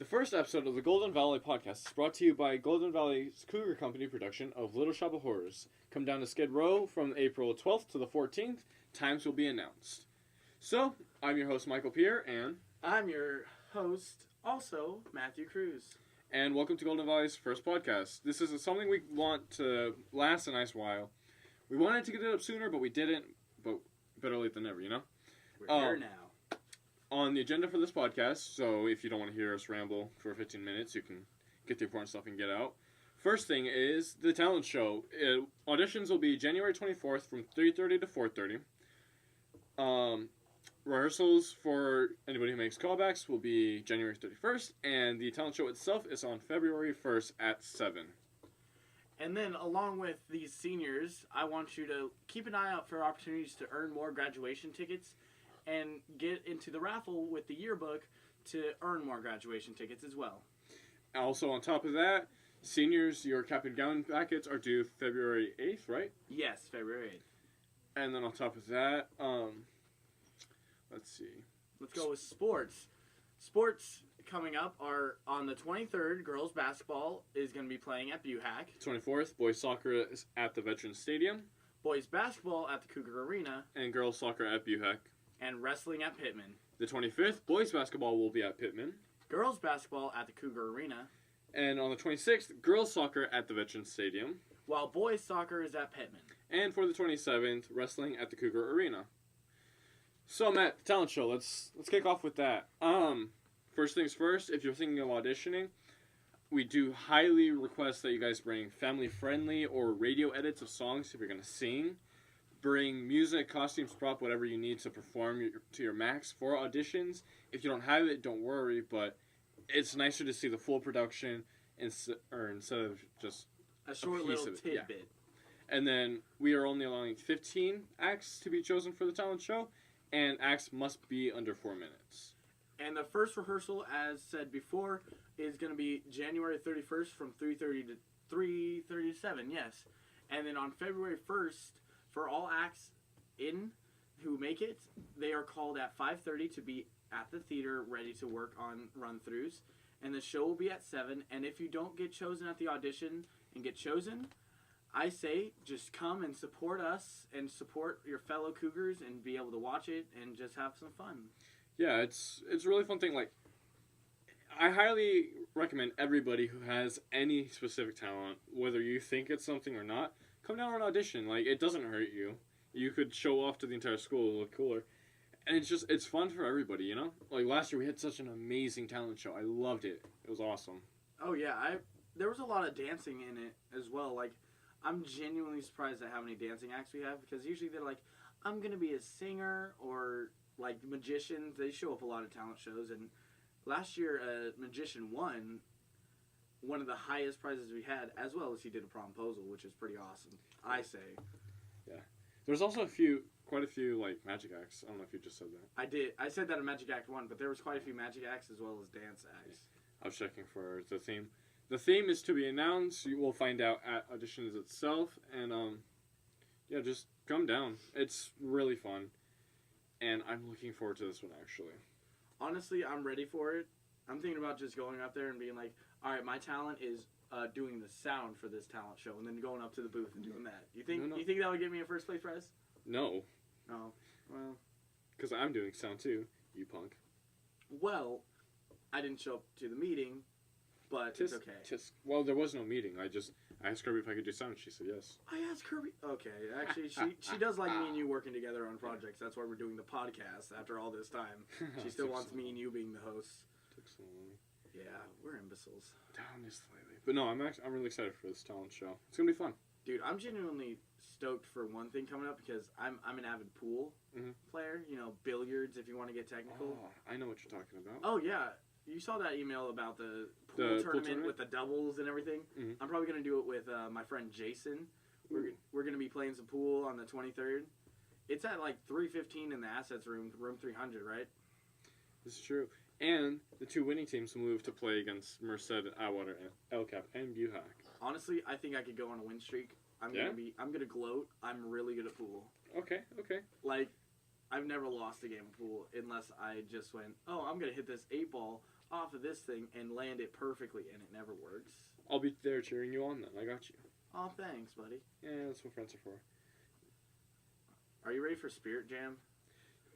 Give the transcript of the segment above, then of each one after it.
The first episode of the Golden Valley Podcast is brought to you by Golden Valley's Cougar Company production of Little Shop of Horrors. Come down to Skid Row from April 12th to the 14th. Times will be announced. So, I'm your host, Michael Pierre, and... I'm your host, also, Matthew Cruz. And welcome to Golden Valley's first podcast. This is something we want to last a nice while. We wanted to get it up sooner, but we didn't. But better late than never, you know? We're here now. On the agenda for this podcast, so if you don't want to hear us ramble for 15 minutes, you can get the important stuff and get out. First thing is the talent show. Auditions will be January 24th from 3:30 to 4:30. Rehearsals for anybody who makes callbacks will be January 31st, and the talent show itself is on February 1st at 7. And then, along with these seniors, I want you to keep an eye out for opportunities to earn more graduation tickets and get into the raffle with the yearbook to earn more graduation tickets as well. Also, on top of that, seniors, your cap and gown packets are due February 8th, right? Yes, February 8th. And then on top of that, let's see. Let's go with sports. Sports coming up are on the 23rd, girls basketball is going to be playing at Buhack. 24th, boys soccer is at the Veterans Stadium. Boys basketball at the Cougar Arena. And girls soccer at Buhack. And wrestling at Pittman. The 25th, boys basketball will be at Pittman. Girls basketball at the Cougar Arena. And on the 26th, girls soccer at the Veterans Stadium. While boys soccer is at Pittman. And for the 27th, wrestling at the Cougar Arena. So, Matt, the talent show, let's kick off with that. First things first, if you're thinking of auditioning, we do highly request that you guys bring family-friendly or radio edits of songs if you're going to sing. Bring music, costumes, prop, whatever you need to perform to your max for auditions. If you don't have it, don't worry, but it's nicer to see the full production instead of just a short little tidbit. Yeah. And then we are only allowing 15 acts to be chosen for the talent show, and acts must be under 4 minutes. And the first rehearsal, as said before, is going to be January 31st from 3:30 to 3:37, yes. And then on February 1st, for all acts who make it, they are called at 5:30 to be at the theater ready to work on run-throughs. And the show will be at 7. And if you don't get chosen at the audition and get chosen, I say just come and support us and support your fellow Cougars and be able to watch it and just have some fun. Yeah, it's a really fun thing. Like, I highly recommend everybody who has any specific talent, whether you think it's something or not, come down and audition. Like, it doesn't hurt you. You could show off to the entire school, look cooler. And it's fun for everybody, you know? Like, last year we had such an amazing talent show. I loved it. It was awesome. Oh, yeah. There was a lot of dancing in it as well. Like, I'm genuinely surprised at how many dancing acts we have, because usually they're like, I'm going to be a singer, or, like, magicians. They show up a lot of talent shows, and last year a magician won one of the highest prizes we had, as well as he did a promposal, which is pretty awesome, I say. Yeah. There's also quite a few, like, magic acts. I don't know if you just said that. I did. I said that in Magic Act 1, but there was quite a few magic acts as well as dance acts. I was checking for the theme. The theme is to be announced. You will find out at auditions itself. And, yeah, just come down. It's really fun. And I'm looking forward to this one, actually. Honestly, I'm ready for it. I'm thinking about just going up there and being like, all right, my talent is doing the sound for this talent show, and then going up to the booth and doing that. You think that would get me a first place prize? No. Oh, well. Because I'm doing sound too, you punk. Well, I didn't show up to the meeting, but it's okay. Well, there was no meeting. I asked Kirby if I could do sound. She said yes. I asked Kirby. Okay, actually, she does like me and you working together on projects. That's why we're doing the podcast after all this time. She still wants me and you being the hosts. Took so long. Yeah, we're imbeciles. Down is slightly. But no, I'm really excited for this talent show. It's gonna be fun. Dude, I'm genuinely stoked for one thing coming up, because I'm an avid pool player. You know, billiards, if you want to get technical. Oh, I know what you're talking about. Oh, yeah. You saw that email about the pool tournament with the doubles and everything. Mm-hmm. I'm probably going to do it with my friend Jason. We're going to be playing some pool on the 23rd. It's at like 3:15 in the Assets room 300, right? This is true. And the two winning teams will move to play against Merced, Atwater, El Cap, and Buhack. Honestly, I think I could go on a win streak. I'm gonna gloat. I'm really good at pool. Okay. Like, I've never lost a game of pool unless I just went, oh, I'm gonna hit this 8 ball off of this thing and land it perfectly, and it never works. I'll be there cheering you on then. I got you. Oh, thanks, buddy. Yeah, that's what friends are for. Are you ready for Spirit Jam?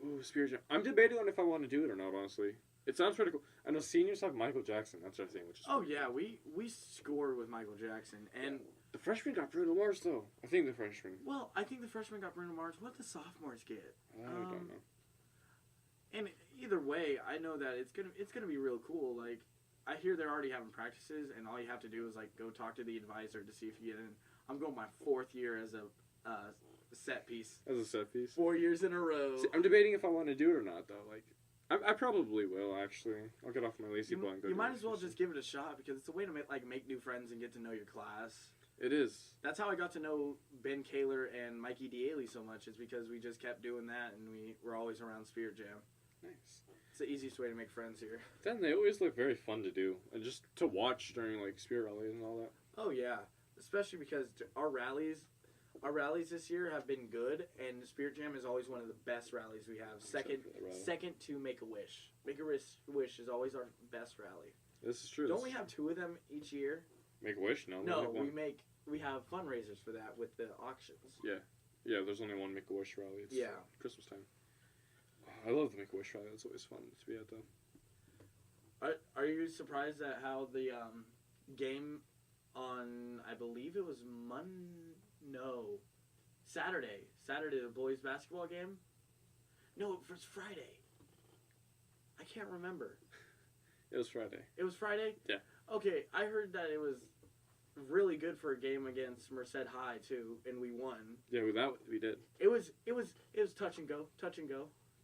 Ooh, Spirit Jam. I'm debating on if I want to do it or not, honestly. It sounds pretty cool. I know seniors have Michael Jackson, that sort of thing, which is Oh, yeah, we scored with Michael Jackson, and... The freshmen got Bruno Mars, though. I think the freshmen. Well, I think the freshmen got Bruno Mars. What did the sophomores get? I don't know. And either way, I know that it's gonna be real cool. Like, I hear they're already having practices, and all you have to do is like go talk to the advisor to see if you get in. I'm going my 4th year as a set piece. As a set piece. 4 years in a row. See, I'm debating if I want to do it or not, though. Like, I probably will, actually. I'll get off my lazy butt and go. You might as well just give it a shot because it's a way to make new friends and get to know your class. It is. That's how I got to know Ben Kaler and Mikey Daly so much, is because we just kept doing that, and we were always around Spirit Jam. Nice. It's the easiest way to make friends here. Then they always look very fun to do, and just to watch during like Spirit rallies and all that. Oh yeah, especially because our rallies this year have been good, and Spirit Jam is always one of the best rallies we have. Second to Make a Wish. Make a Wish is always our best rally. This is true. Don't we have 2 of them each year? Make a Wish? No. No, we have fundraisers for that with the auctions. Yeah, there's only one Make a Wish rally. It's Christmas time. I love the Make a Wish rally. It's always fun to be at though. Are you surprised at how the game on, I believe it was Saturday, the boys basketball game? No, it was Friday. I can't remember. It was Friday. It was Friday? Yeah. Okay, I heard that it was really good for a game against Merced High too, and we won. Yeah, with that we did. It was touch and go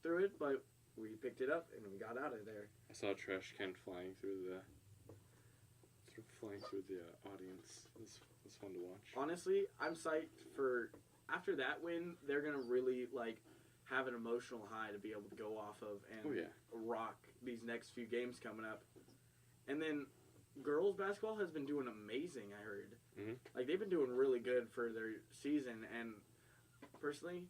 through it, but we picked it up and we got out of there. I saw a trash can flying through the audience. It was fun to watch. Honestly, I'm psyched for after that win. They're gonna really have an emotional high to be able to go off of and rock these next few games coming up. And then girls basketball has been doing amazing, I heard. Mm-hmm. They've been doing really good for their season, and personally,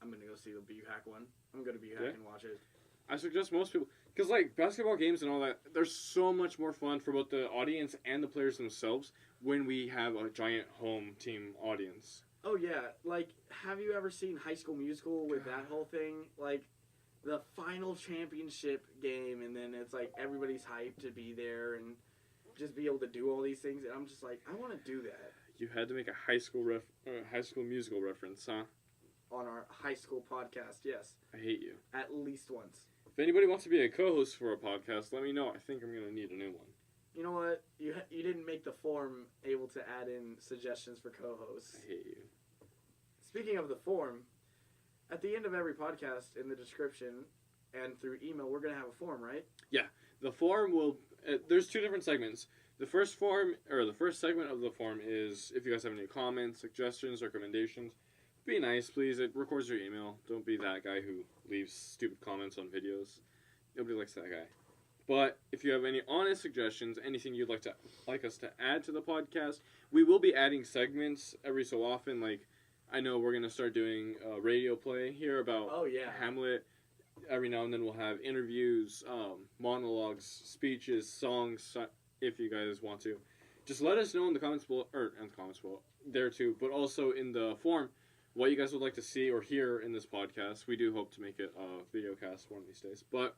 I'm going to go see the BUHAC one. I'm going to BUHAC and watch it. I suggest most people, because basketball games and all that, they're so much more fun for both the audience and the players themselves when we have a giant home team audience. Oh, yeah. Have you ever seen High School Musical with that whole thing? The final championship game, and then it's everybody's hyped to be there and just be able to do all these things, and I'm just I want to do that. You had to make a High School Musical reference, huh? On our high school podcast, yes. I hate you. At least once. If anybody wants to be a co-host for a podcast, let me know. I think I'm going to need a new one. You know what? You didn't make the form able to add in suggestions for co-hosts. I hate you. Speaking of the form, at the end of every podcast, in the description and through email, we're going to have a form, right? Yeah. The form will... there's 2 different segments. The first segment of the form is if you guys have any comments, suggestions, recommendations, be nice, please. It records your email. Don't be that guy who leaves stupid comments on videos. Nobody likes that guy. But if you have any honest suggestions, anything you'd like us to add to the podcast, we will be adding segments every so often. I know we're going to start doing radio play here about Hamlet. Every now and then we'll have interviews, monologues, speeches, songs, if you guys want to. Just let us know in the comments below, there too, but also in the form, what you guys would like to see or hear in this podcast. We do hope to make it a video cast one of these days. But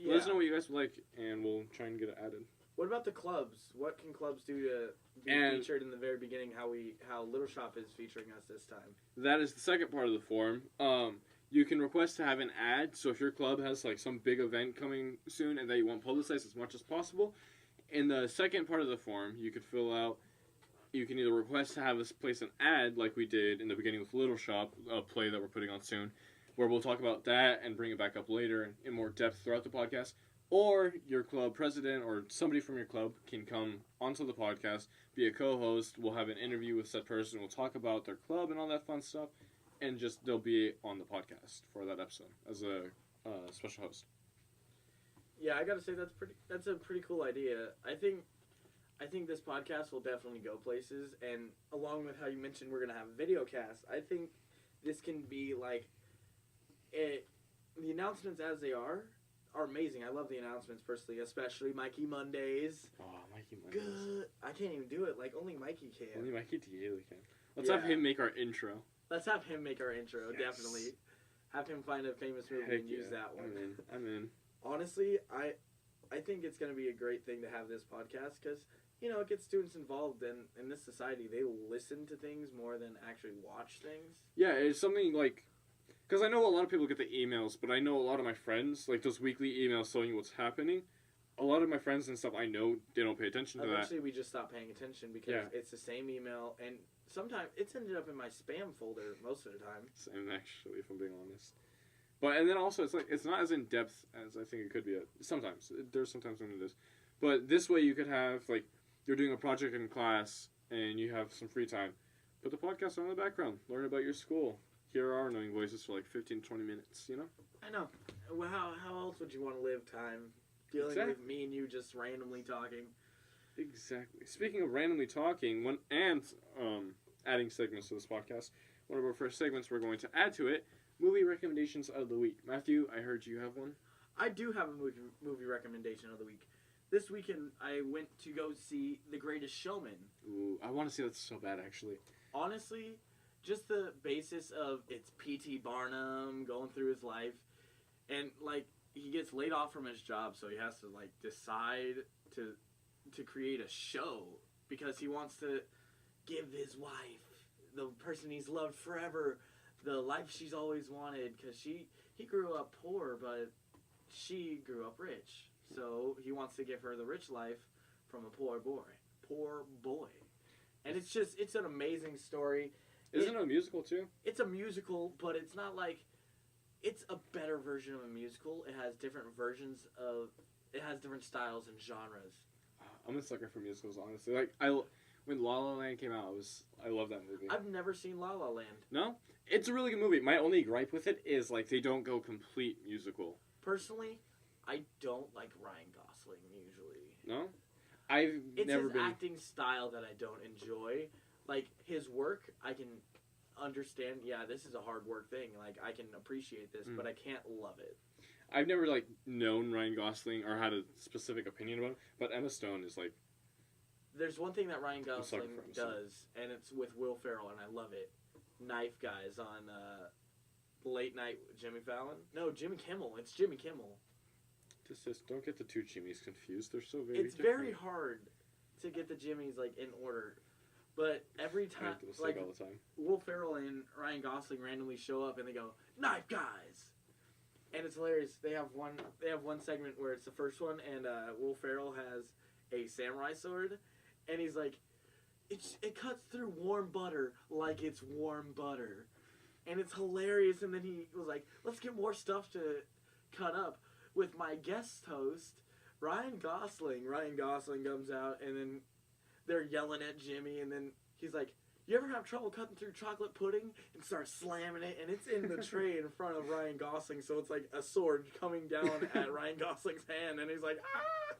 let us know what you guys would like, and we'll try and get it added. What about the clubs? What can clubs do to be featured in the very beginning, how Little Shop is featuring us this time? That is the second part of the form. You can request to have an ad, so if your club has some big event coming soon and that you want publicized as much as possible, in the second part of the form, you could fill out, you can either request to have us place an ad like we did in the beginning with Little Shop, a play that we're putting on soon, where we'll talk about that and bring it back up later in more depth throughout the podcast, or your club president or somebody from your club can come onto the podcast, be a co-host, we'll have an interview with said person, we'll talk about their club and all that fun stuff, and they'll be on the podcast for that episode as a special host. Yeah, I gotta say that's a pretty cool idea. I think this podcast will definitely go places, and along with how you mentioned we're gonna have a video cast, I think this can be the announcements as they are are amazing. I love the announcements personally, especially Mikey Mondays. Oh, Mikey Mondays. Good. I can't even do it. Like, only Mikey can. Only Mikey Daly can. Let's have him make our intro. Let's have him make our intro, yes. Definitely. Have him find a famous movie Heck and use that one. I'm in. Honestly, I think it's going to be a great thing to have this podcast because, you know, it gets students involved, and in this society, they listen to things more than actually watch things. Yeah, it's something like... Because I know a lot of people get the emails, but I know a lot of my friends, like those weekly emails showing you what's happening, a lot of my friends and stuff, I know they don't pay attention to that. Eventually, we just stopped paying attention because it's the same email, and sometimes it's ended up in my spam folder most of the time. Same, actually, if I'm being honest. But, and then also, it's like, it's not as in-depth as I think it could be. Sometimes. There's sometimes when it is. But this way you could have, like, you're doing a project in class, and you have some free time. Put the podcast on in the background. Learn about your school. Hear our annoying voices for like 15, 20 minutes, you know? I know. Well, how else would you want to live time? Dealing with me and you just randomly talking. Exactly. Speaking of randomly talking, adding segments to this podcast, one of our first segments we're going to add to it, movie recommendations of the week. Matthew, I heard you have one. I do have a movie recommendation of the week. This weekend, I went to go see The Greatest Showman. Ooh, I want to see that so bad, actually. Honestly, just the basis of it's P.T. Barnum going through his life, and, like, he gets laid off from his job, so he has to, like, decide to create a show because he wants to give his wife, the person he's loved forever, the life she's always wanted, because he grew up poor, but she grew up rich. So he wants to give her the rich life from a poor boy. And it's an amazing story. Isn't it a musical too? It's a musical, but it's not like, it's a better version of a musical. It has different styles and genres. I'm a sucker for musicals, honestly. Like, when La La Land came out, I love that movie. I've never seen La La Land. No? It's a really good movie. My only gripe with it is, like, they don't go complete musical. Personally, I don't like Ryan Gosling, usually. No? It's his acting style that I don't enjoy. Like, his work, I can understand, this is a hard work thing. Like, I can appreciate this, but I can't love it. I've never, like, known Ryan Gosling or had a specific opinion about him, but Emma Stone is, like... There's one thing that Ryan Gosling does, and it's with Will Ferrell, and I love it. Knife Guys on Late Night with Jimmy Fallon. No, Jimmy Kimmel. It's Jimmy Kimmel. Just don't get the two Jimmys confused. They're so very It's different. very hard to get the Jimmys, like, in order. But every time, like, all the time. Will Ferrell and Ryan Gosling randomly show up, and they go, Knife Guys! And it's hilarious. They have one segment where it's the first one, and Will Ferrell has a samurai sword, and he's like, it cuts through warm butter like it's warm butter. And it's hilarious, and then he was like, let's get more stuff to cut up. With my guest host, Ryan Gosling. Ryan Gosling comes out, and then they're yelling at Jimmy, and then he's like, you ever have trouble cutting through chocolate pudding? And starts slamming it, and it's in the tray in front of Ryan Gosling, so it's like a sword coming down at Ryan Gosling's hand, and he's like, ah!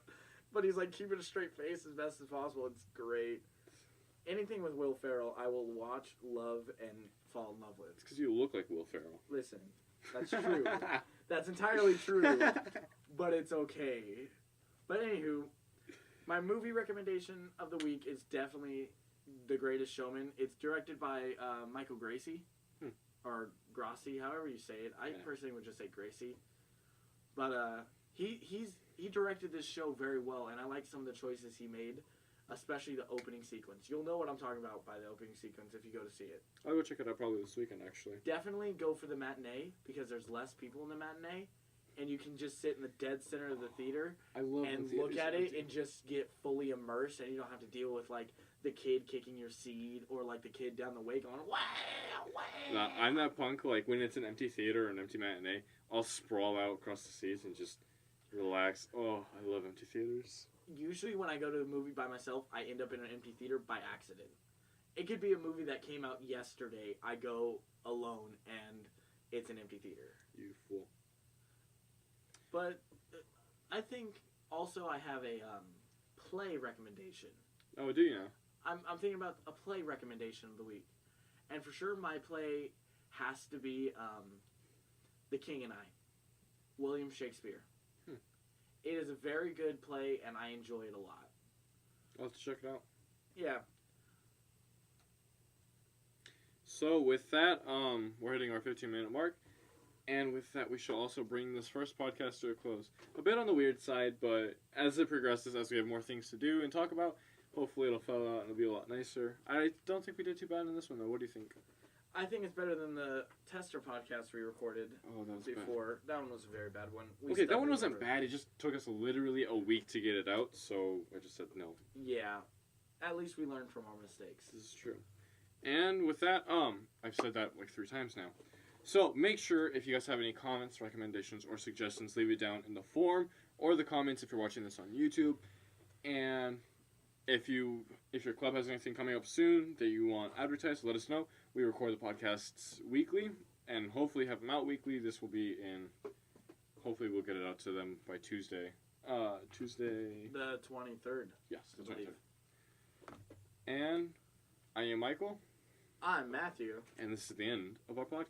But he's like keeping a straight face as best as possible. It's great. Anything with Will Ferrell, I will watch, love, and fall in love with. It's because you look like Will Ferrell. Listen, that's true. That's entirely true, but it's okay. But anywho, my movie recommendation of the week is definitely The Greatest Showman. It's directed by Michael Gracie, or Grassi, however you say it. I personally would just say Gracie. But he directed this show very well, and I like some of the choices he made, especially the opening sequence. You'll know what I'm talking about by the opening sequence if you go to see it. I'll go check it out probably this weekend, actually. Definitely go for the matinee, because there's less people in the matinee, and you can just sit in the dead center of the theater and look at it and just get fully immersed, and you don't have to deal with, like, the kid kicking your seat or, like, the kid down the way going, wow, wow. Nah, I'm that punk, like, when it's an empty theater or an empty matinee, I'll sprawl out across the seats and just relax. Oh, I love empty theaters. Usually when I go to a movie by myself, I end up in an empty theater by accident. It could be a movie that came out yesterday. I go alone, and it's an empty theater. You fool. But I think also I have a play recommendation. Oh, do you now? I'm thinking about a play recommendation of the week. And for sure my play has to be The King and I, William Shakespeare. It is a very good play, and I enjoy it a lot. I'll have to check it out. Yeah. So with that, we're hitting our 15-minute mark. And with that, we shall also bring this first podcast to a close. A bit on the weird side, but as it progresses, as we have more things to do and talk about, hopefully it'll fill out and it'll be a lot nicer. I don't think we did too bad in this one, though. What do you think? I think it's better than the tester podcast we recorded That was before. Bad. That one was a very bad one. Okay, that one wasn't bad. It just took us literally a week to get it out, so I just said no. Yeah. At least we learned from our mistakes. This is true. And with that, I've said that like 3 times now. So make sure if you guys have any comments, recommendations, or suggestions, leave it down in the forum or the comments if you're watching this on YouTube. And if your club has anything coming up soon that you want advertised, let us know. We record the podcasts weekly and hopefully have them out weekly. This will be hopefully we'll get it out to them by Tuesday. Tuesday. The 23rd. Yes, the 23rd. And I am Michael. I'm Matthew. And this is the end of our podcast.